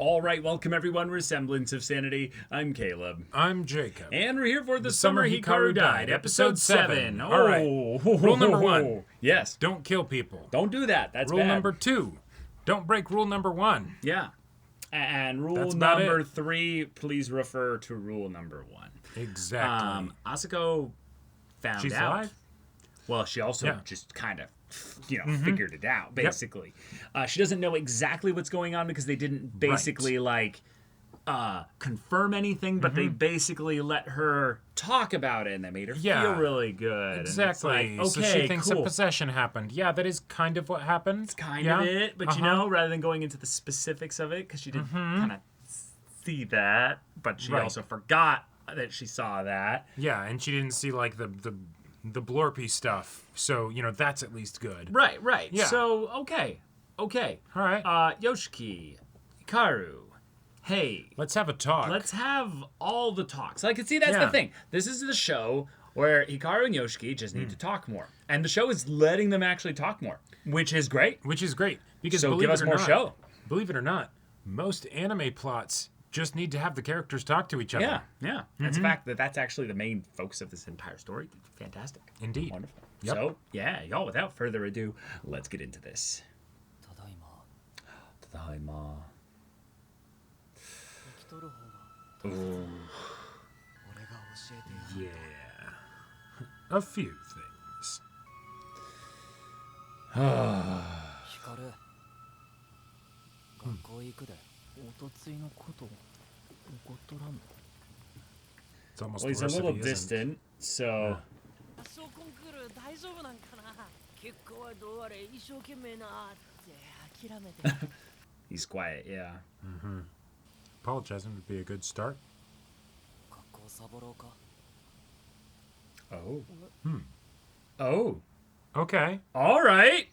All right, welcome everyone. We're Semblance of Sanity. I'm Caleb. I'm Jacob. And we're here for The Summer Hikaru Died, Episode 7. All right. Rule number 1. Yes. Don't kill people. Don't do that. That's Rule bad. number 2. Don't break rule number 1. Yeah. And rule That's about number it. 3, please refer to rule number 1. Exactly. Asuko found She's out. alive? Well, she also just kind of, figured it out, basically. She doesn't know exactly what's going on because they didn't basically, confirm anything, but they basically let her talk about it, and that made her feel really good. Exactly. And it's like, okay, so she thinks cool. a possession happened. Yeah, that is kind of what happened. It's kind of it, but rather than going into the specifics of it, because she didn't kind of see that, but she also forgot that she saw that. Yeah, and she didn't see, like, the blorpy stuff. So, that's at least good. Right. Yeah. So, okay. All right. Yoshiki, Hikaru, hey. Let's have a talk. Let's have all the talks. I can see that's the thing. This is the show where Hikaru and Yoshiki just need to talk more. And the show is letting them actually talk more, which is great. Because So give us more show. Believe it or not, most anime plots just need to have the characters talk to each other. Yeah. That's a fact that's actually the main focus of this entire story. Fantastic. Indeed. Wonderful. Yep. So, y'all, without further ado, let's get into this. Tadaima. Ooh. Yeah. A few things. 光学校行くでおとついのこと起こっとらんの It's almost Well, he's a worse if little he isn't. distant, so... 発症コンクール大丈夫なんかな結果はどうあれ一生懸命なって諦めて He's quiet, yeah. Apologizing would be a good start. 学校サボろうか Oh. Okay. All right.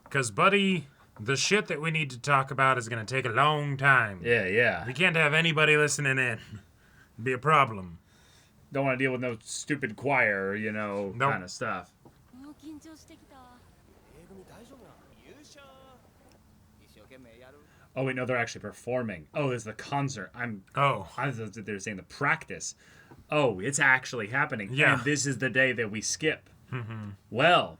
Because, buddy, the shit that we need to talk about is going to take a long time. Yeah. We can't have anybody listening in. It'd be a problem. Don't want to deal with no stupid choir, kind of stuff. もう緊張してきた A 組大丈夫な優勝一生懸命やる Oh, wait, no, they're actually performing. Oh, there's the concert. I thought they were saying the practice. Oh, it's actually happening. Yeah. And this is the day that we skip. Well.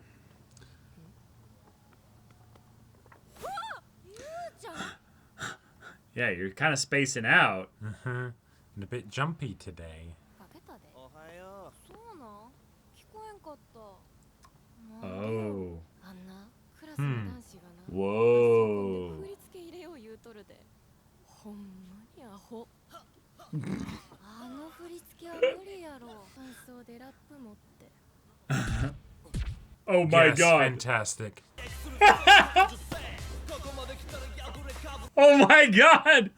Yeah, you're kind of spacing out. And a bit jumpy today. かけたでおはようそうなん聞こえんかった Oh. あんなクラスの男子がな Whoa. 振り付け入れよう言うとるでほんまにアホあの振り付けは無理やろ感想でラップ持って Oh my yes, god. Fantastic. Oh my god.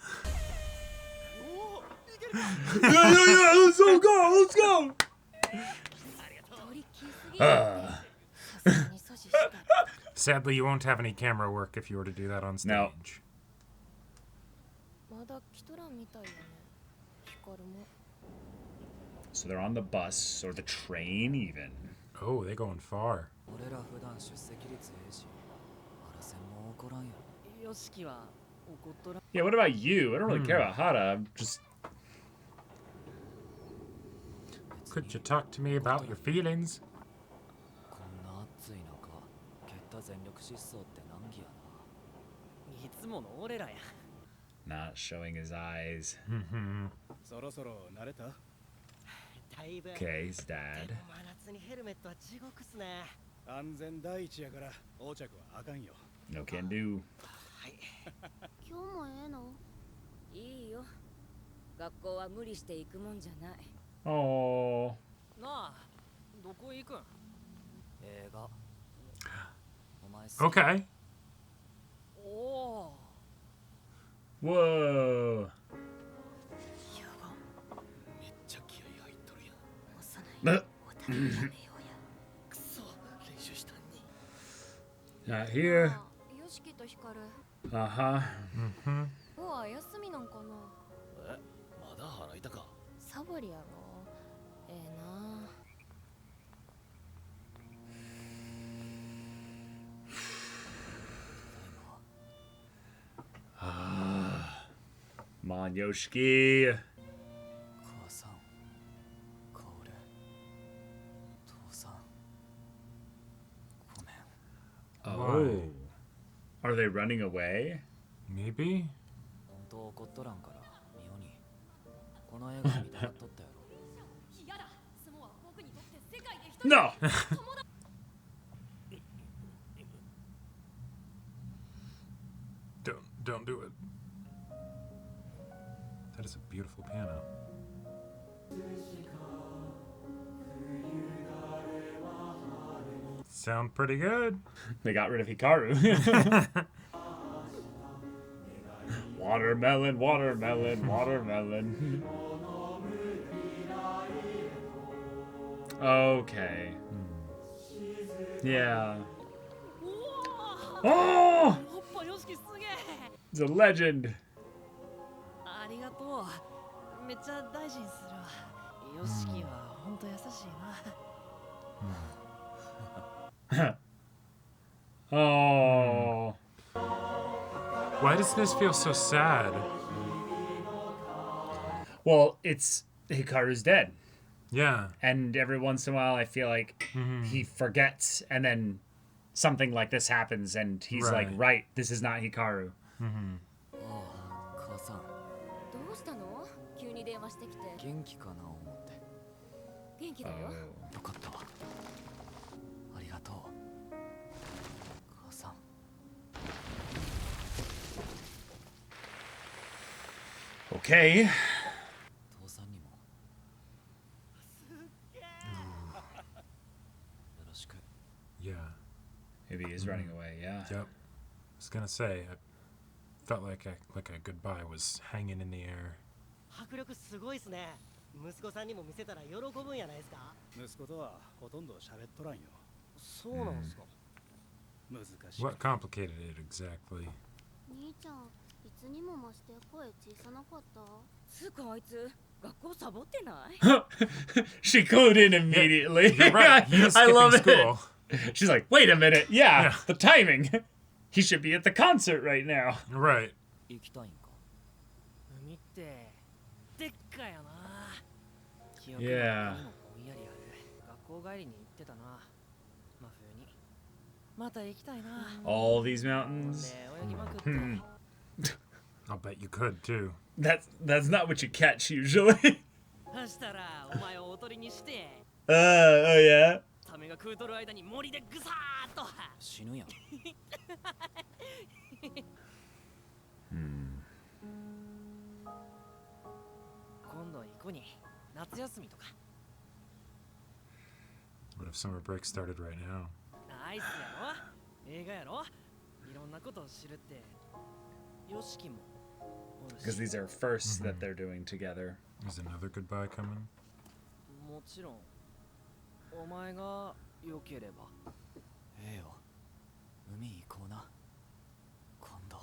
Yeah. Let's go. トリッキーすぎるさすがに阻止した Sadly, you won't have any camera work if you were to do that on stage. No. まだ来とらんみたいやねヒカルも So they're on the bus, or the train even. Oh, they're going far. 俺ら普段出席率ええしあらせんも怒らんやよしきは怒っとらん Yeah, what about you? I don't really care about Hara. I'm just... Could you talk to me about your feelings? こんな暑い中蹴った全力疾走って難儀やないつもの俺らや Not showing his eyes. そろそろ慣れただいぶ Okay, his dad. 真夏にヘルメットは地獄っすね安全第一やから横着はあかんよ No can do. はい今日もええのいいよ学校は無理して行くもんじゃない Oh. なあどこ行くん映画お前 Okay. おお Whoa. やばめっちゃ気合入っとるやん幼いお互いやめようやくそ練習したんに Not here. よしきとヒカル Uh-huh. 今日は休みなんかなえまだ払いたかサボりやろええな Ah. Come on, Yoshiki. 母さん、カオル、父さん、ごめん。 Oh. Are they running away? Maybe? 本当怒っとらんから、ミオに。この映画見たかっとったやろ。嫌だ。スモは僕にとって世界で一人 No! Don't do it. That is a beautiful piano. Sound pretty good. They got rid of Hikaru. Watermelon, watermelon, watermelon. Okay. Yeah. Oh! おっぱよしきすげえ It's a legend. ありがとうめっちゃ大事にするわよしきはほんと優しいな Oh. Why does this feel so sad? Well, it's Hikaru's dead. Yeah. And every once in a while, I feel like he forgets, and then something like this happens, and he's like, Right. right, this is not Hikaru. ああ、母さん、どうしたの急に電話してきて元気かな思って。元気だよ Oh. よかったわ。ありがとう。母さん。 Okay. 父さんにも。よろしく。 Yeah. Maybe he's running away, yeah. Yep. I was gonna say, I felt like a goodbye was hanging in the air. 迫力すごいっすね。息子さんにも見せたら喜ぶんやないですか。息子とはほとんど喋っとらんよ。そうなんですか。難しい。 What complicated it exactly? 兄ちゃんいつにも増して声小さなかったつうかあいつ学校サボってない She clued in immediately. You're right. He is I skipping love school. it. She's like, wait a minute. Yeah, Yeah. the timing. He should be at the concert right now. Right. 行きたいんか。海ってでっかいよな。記憶 Yeah. にもぼんやりある。学校帰りに行ってたな。真冬に。また行きたいな。 All these で mountains. 泳ぎまくって。 I'll bet you could too. That's not what you catch usually. そしたらお前をおとりにして、 Oh yeah. サメが食うとる間に森でぐさーっと。死ぬやん。今度行こに夏休みとか。 What if summer break started right now? ナイスやろ映画やろいろんなことを知るってよしきもおる Because し these are firsts that they're doing together. Is another goodbye coming? もちろんお前が良ければええよ。海行こうな。今度。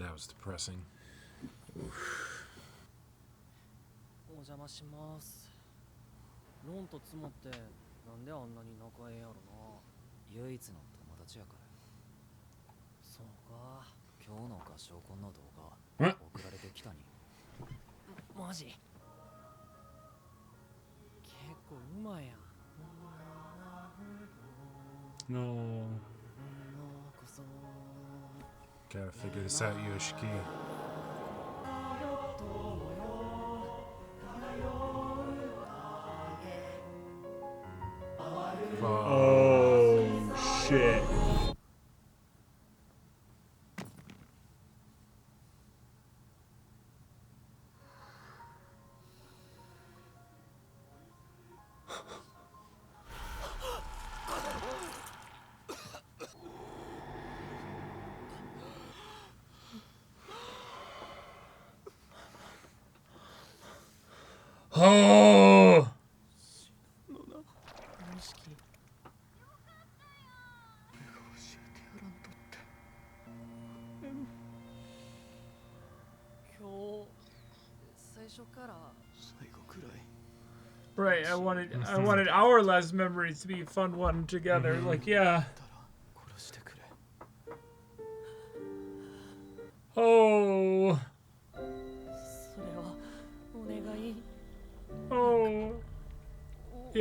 That was depressing. お邪魔しますロンとツモってなんであんなに仲ええやろな唯一の友達やから。そうか今日の合唱コンの動え画送られてきたに。マジ結構うまいやん No. こそ Gotta figure this out, Yoshiki. Oh shit. Oh. 意識今日最初から 最後くらい。 Right, I wanted our last memories to be a fun one together. Like, yeah. 殺してくれ。 Oh.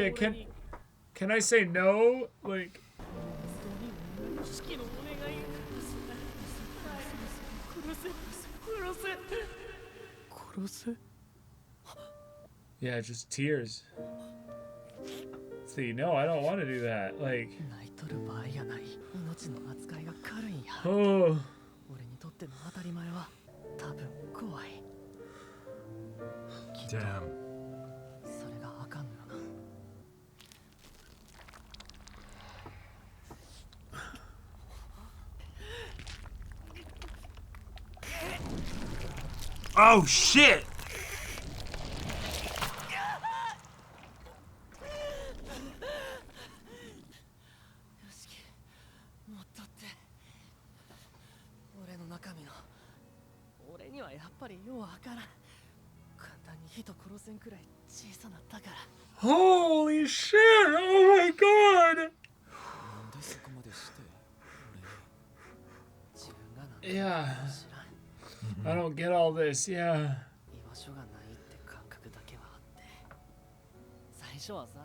Yeah, can I say no? Like, 式のお願い殺せ yeah, just tears. See, no, I don't want to do that. Like, 泣いとる場合やない命の扱いが軽いんや oh, 俺にとっての当たり前は多分怖い Damn. それがあかんのよな Oh shit! もっとって俺の中身の俺にはやっぱりようわからん簡単に人殺せんくらい小さなったから holy shit! Oh my god! なんでそこまでして自分が何 Yeah, 知らん I don't get all this. Yeah. 居場所がないって感覚だけはあって最初はさ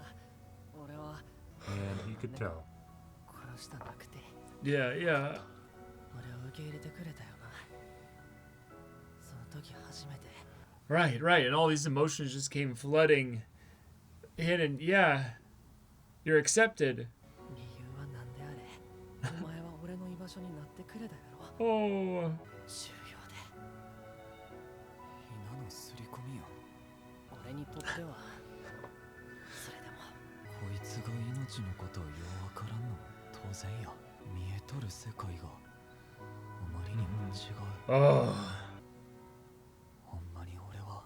俺は And he could tell. 殺したなくて Yeah, yeah. 俺を受け入れてくれたよなその時初めて Right, right. And all these emotions just came flooding in, and yeah, you're accepted. 理由は何であれお前は俺の居場所になってくれたやろ Oh, 重要で今の刷り込みよ。俺にとってはそれでもこいつが命のことをようわからんのも当然や。見えとる世界があまりにも違う。 oh. ほんまに俺は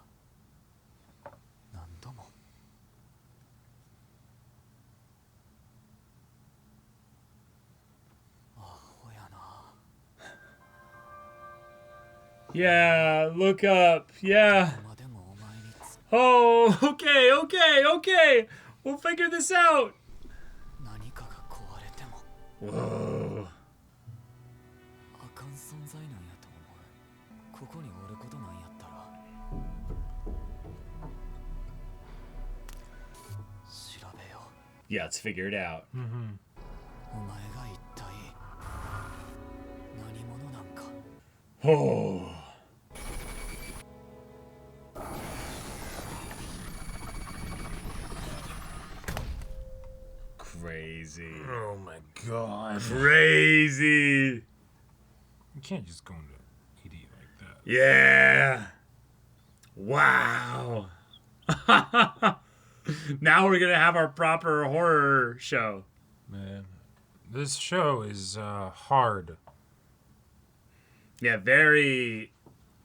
何度もアホやな。 Yeah, look up. Yeah. 今でもお前につ Oh, okay, okay, okay. We'll figure this out. 何かが壊れても Whoa. あかん存在なんやと思う。ここにおることなんやったら調べよ Yeah, let's figure it out. う。お前が一体何者なんか。 Oh. Crazy. Oh my god. Crazy. You can't just go into ED like that. Yeah. Wow. Now we're going to have our proper horror show. Man, this show is hard. Yeah, very,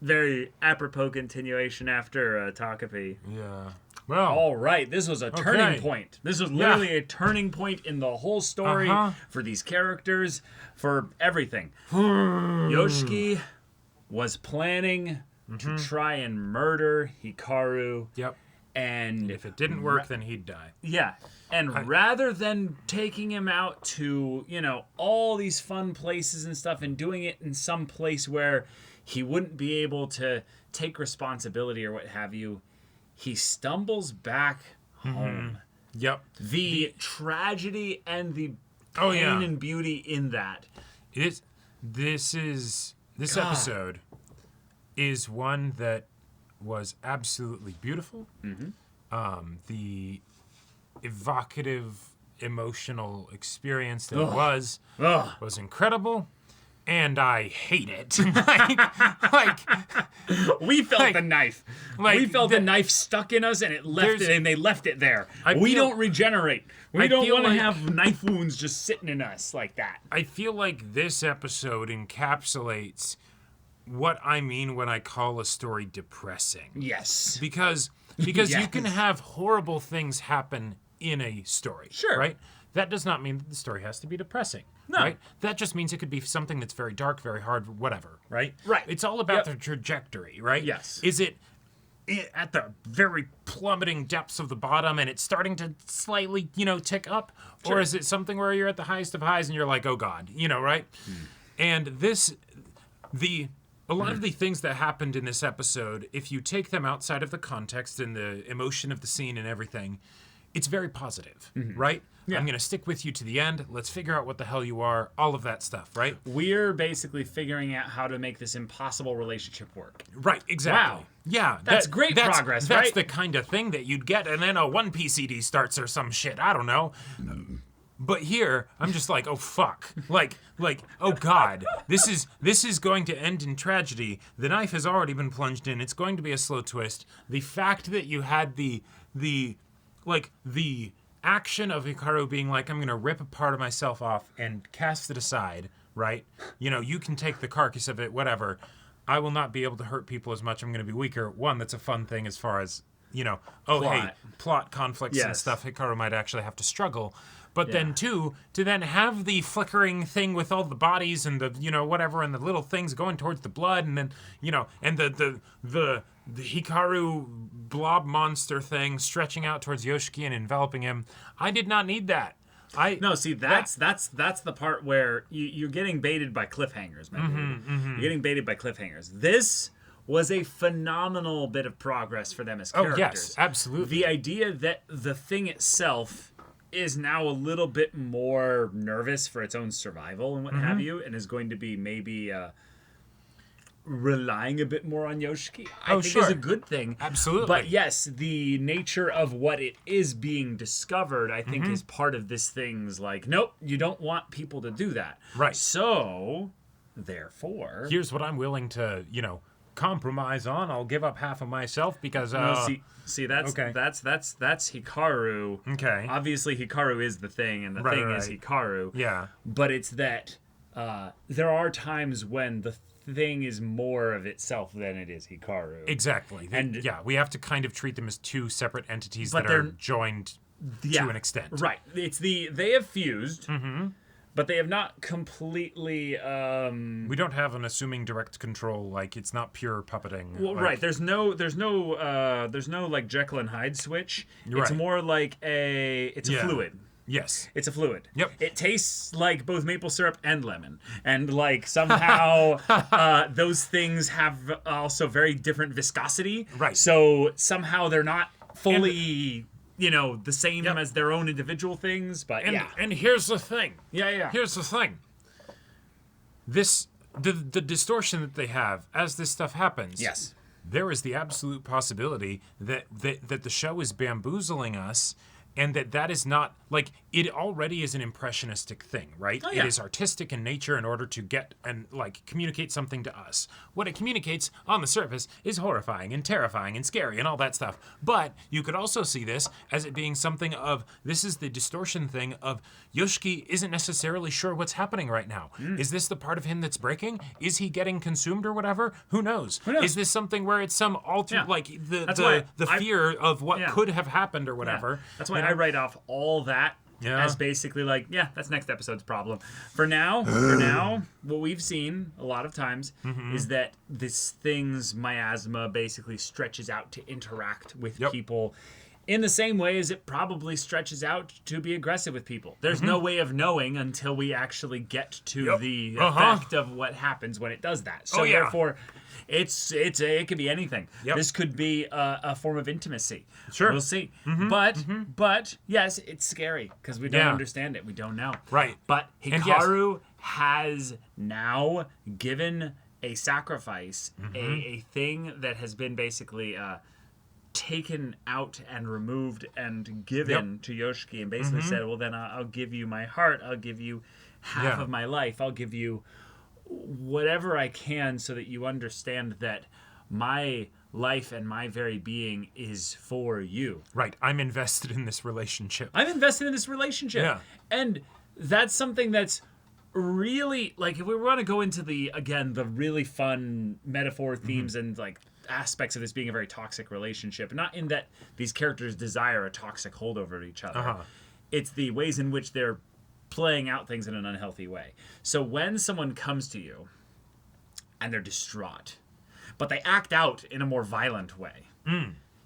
very apropos continuation after Takapi. Yeah. Well, All right, this was a turning point. This was literally a turning point in the whole story for these characters, for everything. Yoshiki was planning to try and murder Hikaru, yep. and If it didn't work, then he'd die. yeah, and rather than taking him out to, you know, all these fun places and stuff and doing it in some place where he wouldn't be able to take responsibility or what have you, he stumbles back home. Yep. The tragedy and the Oh, pain yeah. and beauty in that. This God. episode is one that was absolutely beautiful. The evocative, emotional experience that it was incredible, and I hate it. like We felt the knife. like We felt the- the knife stuck in us, and it left There's- it, and they left it there. I We feel- don't regenerate. We I don't feel want to like- have knife wounds just sitting in us like that. I feel like this episode encapsulates what I mean when I call a story depressing. Yes. Because you can Yes. have horrible things happen in a story. Sure. Right? That does not mean that the story has to be depressing. No. Right? That just means it could be something that's very dark, very hard, whatever. Right? Right. It's all about Yep. the trajectory, right? Yes. Is it at the very plummeting depths of the bottom and it's starting to slightly, tick up? Sure. Or is it something where you're at the highest of highs and you're like, oh God, right? And a lot of the things that happened in this episode, if you take them outside of the context and the emotion of the scene and everything, it's very positive, right? Yeah. I'm going to stick with you to the end. Let's figure out what the hell you are, all of that stuff, right? We're basically figuring out how to make this impossible relationship work. Right, exactly. Wow. Yeah. That's great progress, That's right? the kind of thing that you'd get, and then a One Piece CD starts or some shit. I don't know. But here, I'm just like, oh fuck, like, oh god, this is going to end in tragedy. The knife has already been plunged in. It's going to be a slow twist. The fact that you had the action of Hikaru being like, I'm gonna rip a part of myself off and cast it aside, right? You know, you can take the carcass of it, whatever. I will not be able to hurt people as much. I'm gonna be weaker. One, that's a fun thing as far as, you know, hey, plot conflicts and stuff. Hikaru might actually have to struggle. But then, two, to then have the flickering thing with all the bodies and the, you know, whatever, and the little things going towards the blood, and then, you know, and the Hikaru blob monster thing stretching out towards Yoshiki and enveloping him. I did not need that. That's the part where you're getting baited by cliffhangers, man. You're getting baited by cliffhangers. This was a phenomenal bit of progress for them as characters. Oh, yes, absolutely. The idea that the thing itself is now a little bit more nervous for its own survival and what have you, and is going to be maybe relying a bit more on Yoshiki, I think is a good thing. Absolutely. But yes, the nature of what it is being discovered, I think, is part of this thing's like, nope, you don't want people to do that. Right. So, therefore... Here's what I'm willing to, you know, compromise on. I'll give up half of myself because... See, that's Hikaru. Okay. Obviously, Hikaru is the thing, and the thing is Hikaru. Yeah. But it's that there are times when the thing is more of itself than it is Hikaru. Exactly. And we have to kind of treat them as two separate entities that they're are joined to an extent. Right. They have fused, but they have not completely. We don't have an assuming direct control. Like, it's not pure puppeting. Well, like, right. There's no like Jekyll and Hyde switch. It's Right. more like a fluid. Yes. It's a fluid. Yep. It tastes like both maple syrup and lemon. And like somehow those things have also very different viscosity. Right. So somehow they're not fully, the same as their own individual things. But And here's the thing. Yeah. Here's the thing. The distortion that they have as this stuff happens. Yes. There is the absolute possibility that the show is bamboozling us, and that is not, like, it already is an impressionistic thing, right? Oh, yeah. It is artistic in nature in order to get and, like, communicate something to us. What it communicates on the surface is horrifying and terrifying and scary and all that stuff. But you could also see this as it being something of, this is the distortion thing of Yoshiki isn't necessarily sure what's happening right now. Is this the part of him that's breaking? Is he getting consumed or whatever? Who knows? Is this something where it's some alter, like, the fear of what could have happened or whatever? Yeah. That's why I write off all that as basically like, that's next episode's problem. For now, what we've seen a lot of times is that this thing's miasma basically stretches out to interact with people in the same way as it probably stretches out to be aggressive with people. There's no way of knowing until we actually get to the effect of what happens when it does that. So therefore, it could be anything. This could be a form of intimacy. Sure. We'll see. But yes, it's scary because we don't understand it. We don't know. Right. But Hikaru has now given a sacrifice, a thing that has been basically taken out and removed and given to Yoshiki, and basically said, well, then I'll give you my heart. I'll give you half of my life. I'll give you whatever I can so that you understand that my life and my very being is for you. Right. I'm invested in this relationship. Yeah. And that's something that's really, like, if we want to go into the really fun metaphor themes and like aspects of this being a very toxic relationship, not in that these characters desire a toxic holdover to each other. It's the ways in which they're playing out things in an unhealthy way. So when someone comes to you and they're distraught, but they act out in a more violent way,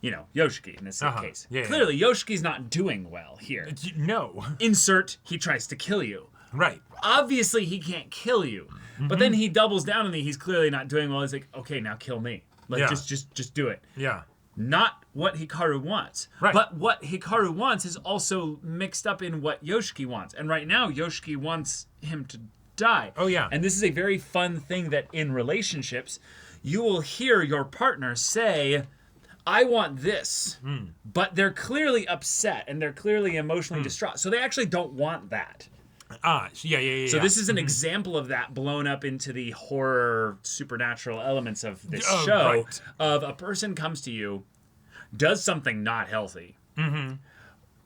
Yoshiki in this case. Clearly, Yoshiki's not doing well here. No. Insert, he tries to kill you. Right. Obviously, he can't kill you. But then he doubles down on he's clearly not doing well. He's like, okay, now kill me. Like, just do it. Yeah. not what Hikaru wants. Right. But what Hikaru wants is also mixed up in what Yoshiki wants. And right now, Yoshiki wants him to die. Oh, yeah. And this is a very fun thing that in relationships, you will hear your partner say, I want this. But they're clearly upset and they're clearly emotionally distraught. So they actually don't want that. Yeah. So this is an example of that blown up into the horror supernatural elements of this show. Right. Of a person comes to you, does something not healthy,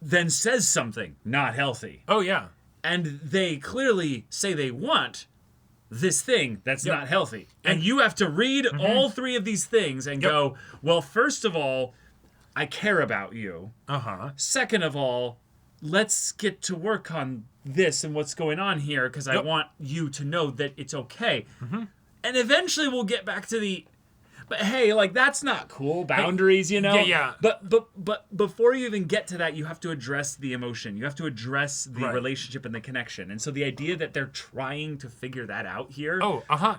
then says something not healthy. Oh, yeah. And they clearly say they want this thing that's not healthy. And you have to read all three of these things and go, well, first of all, I care about you. Second of all, let's get to work on this and what's going on here because I want you to know that it's okay. And eventually we'll get back to the, but hey, like that's not cool. Boundaries, you know? Yeah. But before you even get to that, you have to address the emotion. You have to address the relationship and the connection. And so the idea that they're trying to figure that out here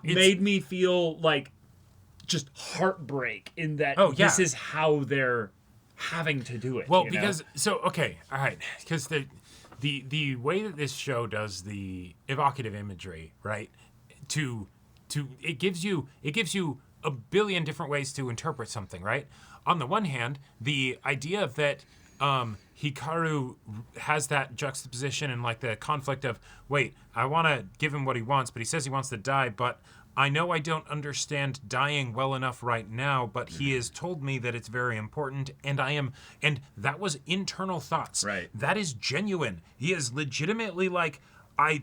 made me feel like just heartbreak in that this is how they're having to do it. Well, you because know? so okay, all right, because the way that this show does the evocative imagery, right? It gives you a billion different ways to interpret something, right? On the one hand, the idea that Hikaru has that juxtaposition and like the conflict of, wait, I want to give him what he wants, but he says he wants to die, but I know I don't understand dying well enough right now, but he has told me that it's very important, and and that was internal thoughts. Right. That is genuine. He is legitimately like, I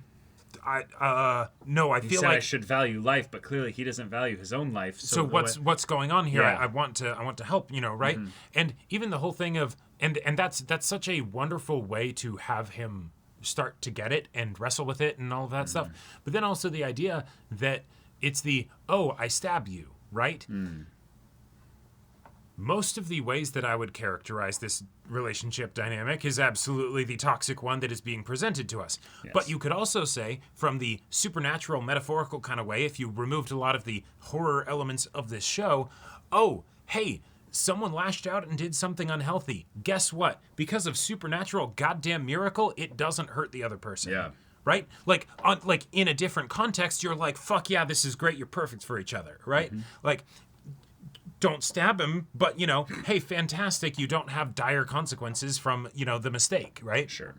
He feel said like I should value life, but clearly he doesn't value his own life. so what's going on here? Yeah. I want to help, you know, right? And even the whole thing of and that's such a wonderful way to have him start to get it and wrestle with it and all of that stuff. But then also the idea that it's I stab you, right? Most of the ways that I would characterize this relationship dynamic is absolutely the toxic one that is being presented to us. Yes. But you could also say, from the supernatural, metaphorical kind of way, if you removed a lot of the horror elements of this show, hey, someone lashed out and did something unhealthy. Guess what? Because of supernatural goddamn miracle, it doesn't hurt the other person. Yeah. Right? Like in a different context, you're like, fuck yeah, this is great. You're perfect for each other. Right? Like, don't stab him, but, you know, hey, fantastic. You don't have dire consequences from, you know, the mistake, right? Sure.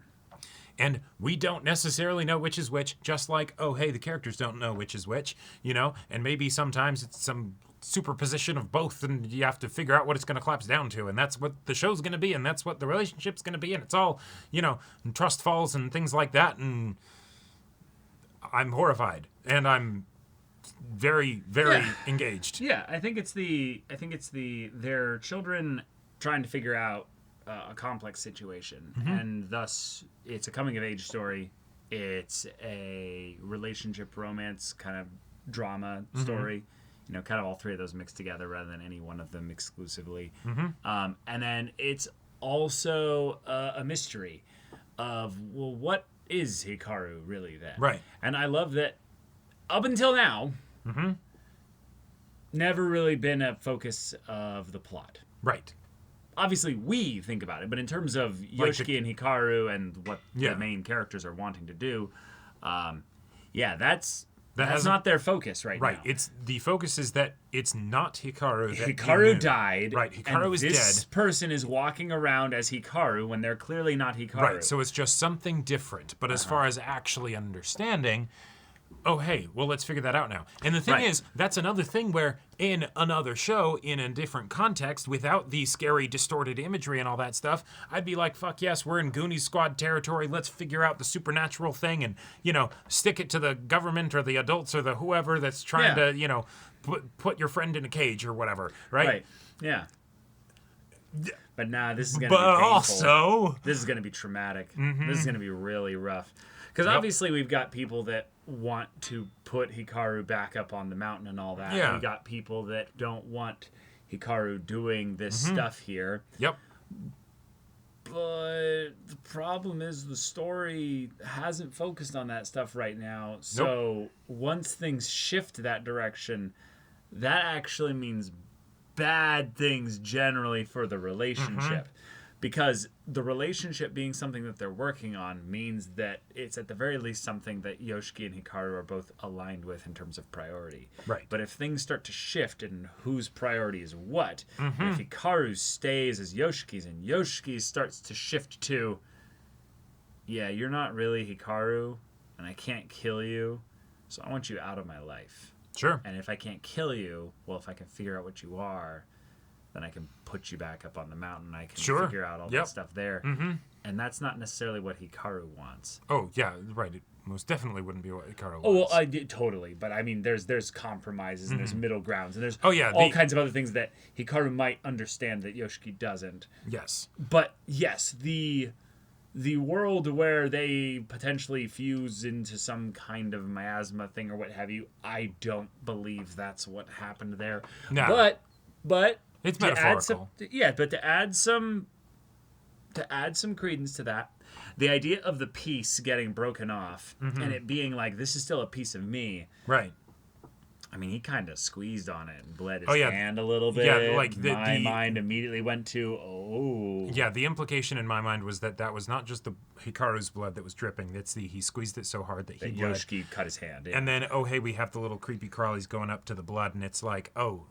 And we don't necessarily know which is which, just like, oh, hey, the characters don't know which is which, you know? And maybe sometimes it's some superposition of both, and you have to figure out what it's going to collapse down to. And that's what the show's going to be, and that's what the relationship's going to be. And it's all, you know, trust falls and things like that. And I'm horrified. And I'm very, very engaged. Yeah, I think it's their children trying to figure out a complex situation, and thus it's a coming of age story. It's a relationship romance kind of drama story. You know, kind of all three of those mixed together rather than any one of them exclusively. And then it's also a mystery of, well, what is Hikaru really then? Right. And I love that up until now, never really been a focus of the plot. Right. Obviously, we think about it, but in terms of Yoshiki and Hikaru and what the main characters are wanting to do, that's not their focus right now. Right. It's the focus is that it's not Hikaru. That Hikaru died. Right. Hikaru is dead. This person is walking around as Hikaru when they're clearly not Hikaru. Right. So it's just something different. But as far as actually understanding, oh, hey, well, let's figure that out now. And the thing is, that's another thing where in another show, in a different context, without the scary, distorted imagery and all that stuff, I'd be like, fuck yes, we're in Goonies Squad territory. Let's figure out the supernatural thing and, you know, stick it to the government or the adults or the whoever that's trying to, you know, put your friend in a cage or whatever, right? Right. Yeah. But nah, this is going to be painful. Also, this is going to be traumatic. This is going to be really rough. Because obviously we've got people that want to put Hikaru back up on the mountain and all that. Yeah. We got people that don't want Hikaru doing this stuff here. Yep. But the problem is the story hasn't focused on that stuff right now. So once things shift that direction, that actually means bad things generally for the relationship. Because the relationship being something that they're working on means that it's at the very least something that Yoshiki and Hikaru are both aligned with in terms of priority. Right. But if things start to shift in whose priority is what, and if Hikaru stays as Yoshiki's and Yoshiki starts to shift to, yeah, you're not really Hikaru, and I can't kill you, so I want you out of my life. Sure. And if I can't kill you, well, if I can figure out what you are, then I can put you back up on the mountain. I can figure out all that stuff there. And that's not necessarily what Hikaru wants. Oh, yeah, right. It most definitely wouldn't be what Hikaru wants. Oh, well, I did totally. But I mean, there's compromises and there's middle grounds. And there's all kinds of other things that Hikaru might understand that Yoshiki doesn't. Yes. But yes, the world where they potentially fuse into some kind of miasma thing or what have you, I don't believe that's what happened there. No. But it's to metaphorical. But to add some credence to that, the idea of the piece getting broken off and it being like, this is still a piece of me. Right. I mean, he kind of squeezed on it and bled his Oh, yeah. hand a little bit. Yeah, like my mind immediately went to, oh. Yeah, the implication in my mind was that was not just the Hikaru's blood that was dripping. It's he squeezed it so hard that he bled. Yoshiki cut his hand. Yeah. And then, oh, hey, we have the little creepy crawlies going up to the blood, and it's like, oh.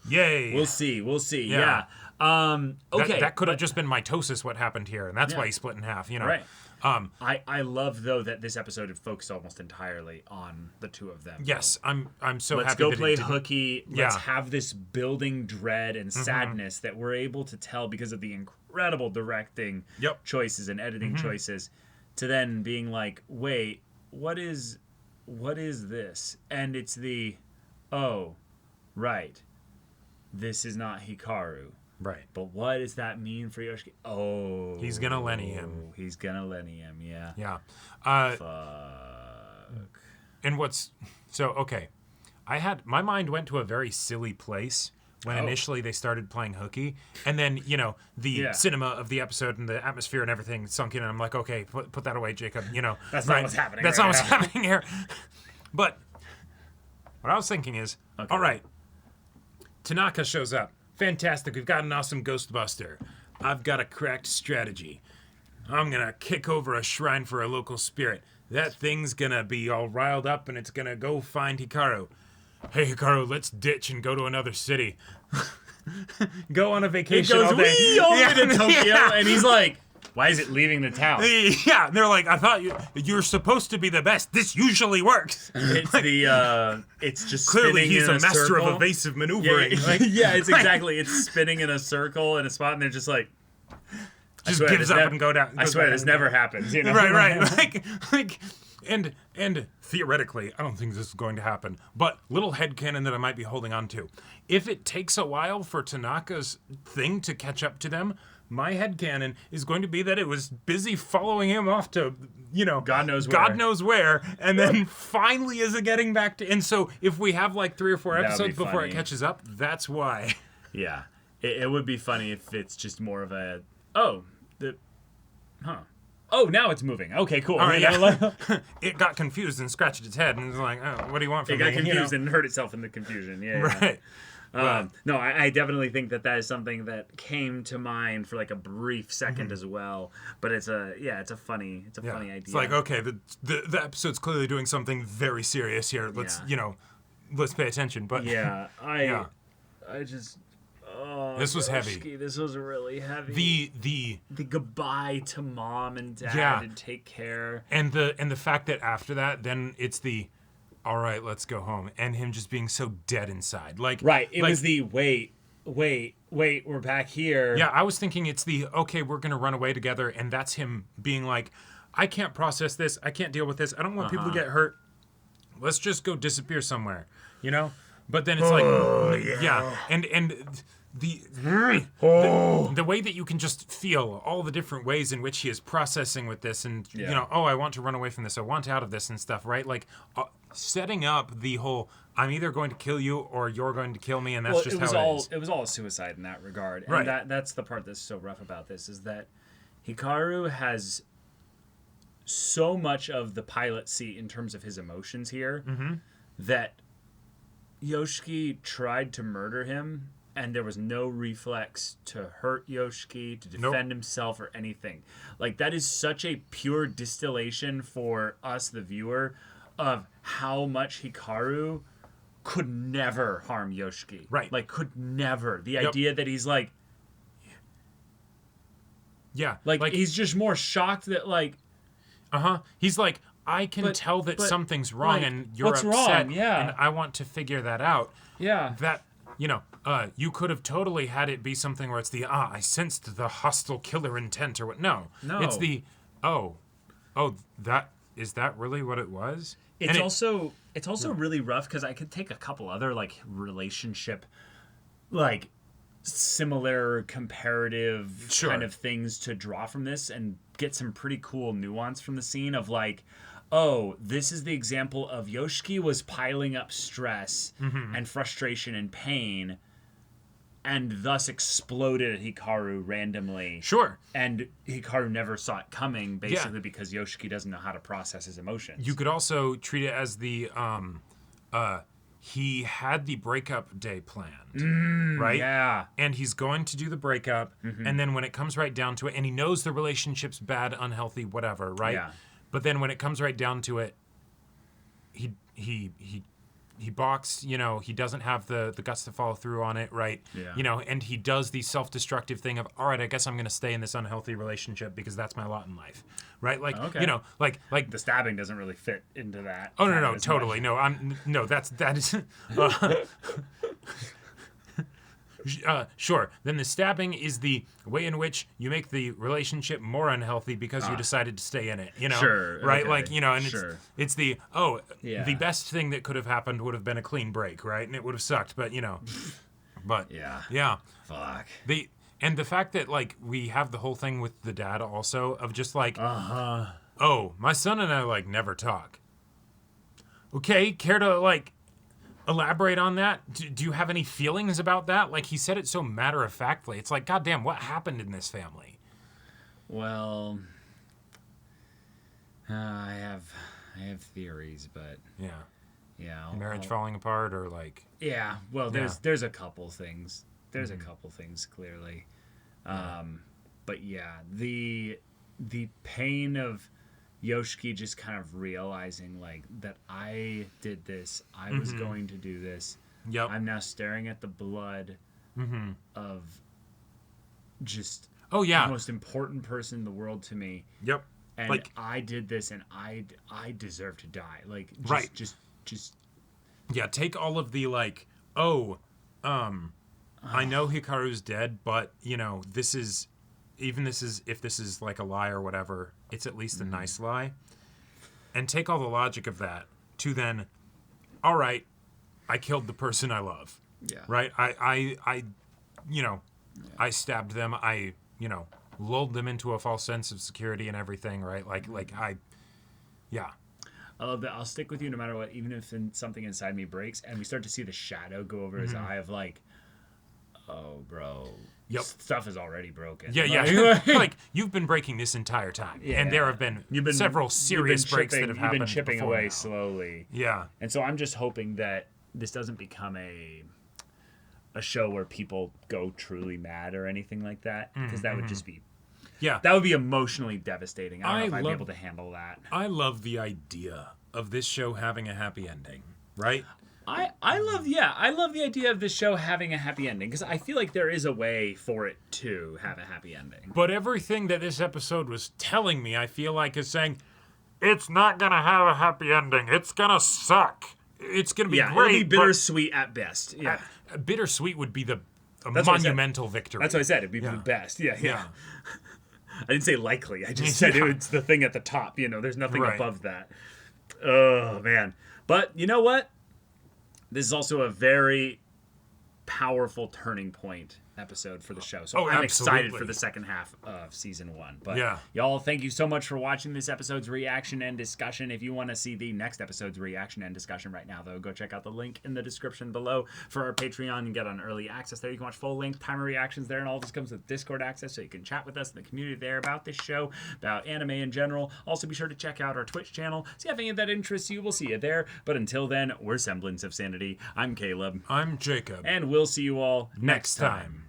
Yay. We'll see. Yeah. Okay. That could have just been mitosis what happened here, and that's why he split in half, you know. Right. I love though that this episode had focused almost entirely on the two of them. Yes, I'm so Let's happy. go that play it didn't- hooky. Let's have this building dread and sadness that we're able to tell because of the incredible directing choices and editing choices, to then being like, wait, what is this? And it's the, oh, right, this is not Hikaru. Right. But what does that mean for Yoshiki? Oh. He's gonna Lenny him. He's gonna Lenny him, yeah. Yeah. Fuck. And what's... So, okay. My mind went to a very silly place when initially they started playing hooky. And then, you know, the cinema of the episode and the atmosphere and everything sunk in. And I'm like, okay, put that away, Jacob. You know. That's not what's happening That's right not what's now. happening here. But what I was thinking is, all right, Tanaka shows up. Fantastic. We've got an awesome Ghostbuster. I've got a cracked strategy. I'm going to kick over a shrine for a local spirit. That thing's going to be all riled up and it's going to go find Hikaru. Hey, Hikaru, let's ditch and go to another city. Go on a It vacation goes all day. wee over to Tokyo, and he's like, why is it leaving the town? Yeah, and they're like, I thought you're supposed to be the best. This usually works. It's it's just Clearly, spinning he's in a master circle. of evasive Yeah, maneuvering. it's exactly. It's spinning in a circle in a spot, and they're just like, Just gives up and go down. I goes swear back this and- never happens. You know? Right. And theoretically, I don't think this is going to happen. But little headcanon that I might be holding on to. If it takes a while for Tanaka's thing to catch up to them, my headcanon is going to be that it was busy following him off to, you know, God knows where, and then finally is it getting back to... And so if we have like 3 or 4 That would be episodes before it funny. catches up, that's why. Yeah, it would be funny if it's just more of a now it's moving. Okay, cool. All right, You know, yeah. It got confused and scratched its head and was like, oh, what do you want from It me? got confused You know? and hurt itself in the confusion. Yeah. Right. No, I definitely think that is something that came to mind for like a brief second as well. But it's a funny idea. It's like, okay, the episode's clearly doing something very serious here. Let's let's pay attention. But I just. Oh, This was heavy. Yoshiki, this was really heavy. The goodbye to mom and dad and take care. And the fact that after that, then it's the, all right, let's go home, and him just being so dead inside. Like It was the wait, we're back here. Yeah, I was thinking it's the, okay, we're gonna run away together, and that's him being like, I can't process this, I can't deal with this, I don't want people to get hurt. Let's just go disappear somewhere, you know? But then it's and the way that you can just feel all the different ways in which he is processing with this, and you know, oh, I want to run away from this, I want out of this and stuff, right? Like setting up the whole, I'm either going to kill you or you're going to kill me, and that's just how it is. It was all a suicide in that regard, Right. and that's the part that's so rough about this, is that Hikaru has so much of the pilot seat in terms of his emotions here that Yoshiki tried to murder him, and there was no reflex to hurt Yoshiki, to defend himself, or anything. Like, that is such a pure distillation for us, the viewer, of how much Hikaru could never harm Yoshiki. Right. Like, could never. The idea that he's like... Yeah. Like, he's just more shocked that, like... He's like, I can tell that something's wrong, and you're what's upset, wrong? Yeah. and I want to figure that out. Yeah. That, you could have totally had it be something where it's the, I sensed the hostile killer intent, or what. No. It's the, is that really what it was? It's also really rough, because I could take a couple other, like, relationship, like, similar comparative kind of things to draw from this and get some pretty cool nuance from the scene of, like, oh, this is the example of Yoshiki was piling up stress and frustration and pain, and thus exploded at Hikaru randomly. Sure. And Hikaru never saw it coming, basically because Yoshiki doesn't know how to process his emotions. You could also treat it as the, he had the breakup day planned, right? Yeah. And he's going to do the breakup, and then when it comes right down to it, and he knows the relationship's bad, unhealthy, whatever, right? Yeah. But then when it comes right down to it, he balks, he doesn't have the guts to follow through on it, right? Yeah. And he does the self-destructive thing of, all right, I guess I'm going to stay in this unhealthy relationship because that's my lot in life, right? Like, okay. like The stabbing doesn't really fit into that. Oh no, totally. No, that is sure. Then the stabbing is the way in which you make the relationship more unhealthy because you decided to stay in it. Sure, right? okay, Like, and sure. it's the the best thing that could have happened would have been a clean break, right? And it would have sucked, but but yeah. Fuck. And the fact that, like, we have the whole thing with the dad also of just like, oh, my son and I, like, never talk. Okay, care to, like, elaborate on that? Do you have any feelings about that? Like, he said it so matter-of-factly. It's like, goddamn, what happened in this family? Well, I have theories, but yeah, Marriage falling apart, or like... Yeah, well, there's a couple things. There's a couple things, clearly. But yeah, the pain of Yoshiki just kind of realizing, like, that I did this, I was going to do this. Yep. I'm now staring at the blood of just the most important person in the world to me. Yep. And like, I did this, and I deserve to die. Like, just yeah, take all of the, like, I know Hikaru's dead, but, if this is like a lie or whatever, it's at least a nice lie. And take all the logic of that to then, all right, I killed the person I love. Yeah. Right? I stabbed them. I, lulled them into a false sense of security and everything, right? Yeah. I love that. I'll stick with you no matter what, even if something inside me breaks, and we start to see the shadow go over his eye of, like, oh, bro. Yep. Stuff is already broken. Yeah. Like, you've been breaking this entire time. Yeah. And there have been several serious breaks that have happened. You've been chipping away now. slowly. Yeah. And so I'm just hoping that this doesn't become a show where people go truly mad or anything like that, because that would just be... Yeah. That would be emotionally devastating. I don't know if I'd be able to handle that. I love the idea of this show having a happy ending, right? I love the idea of this show having a happy ending, because I feel like there is a way for it to have a happy ending. But everything that this episode was telling me, I feel like, is saying, it's not going to have a happy ending. It's going to suck. It's going to be great. It'll be bittersweet at best. Yeah. Bittersweet would be a That's monumental victory. That's what I said. It'd be the best. Yeah. I didn't say likely. I just said it's the thing at the top. There's nothing above that. Oh, man. But you know what? This is also a very powerful turning point episode for the show. So Oh, I'm excited absolutely. for the second half of season 1. But Yeah. y'all, thank you so much for watching this episode's reaction and discussion. If you want to see the next episode's reaction and discussion right now, though, go check out the link in the description below for our Patreon and get on early access there. You can watch full-length timer reactions there, and all this comes with Discord access, so you can chat with us in the community there about this show, about anime in general. Also, be sure to check out our Twitch channel. See if any of that interests you. We'll see you there. But until then, we're Semblance of Sanity. I'm Caleb. I'm Jacob. And we'll see you all next time.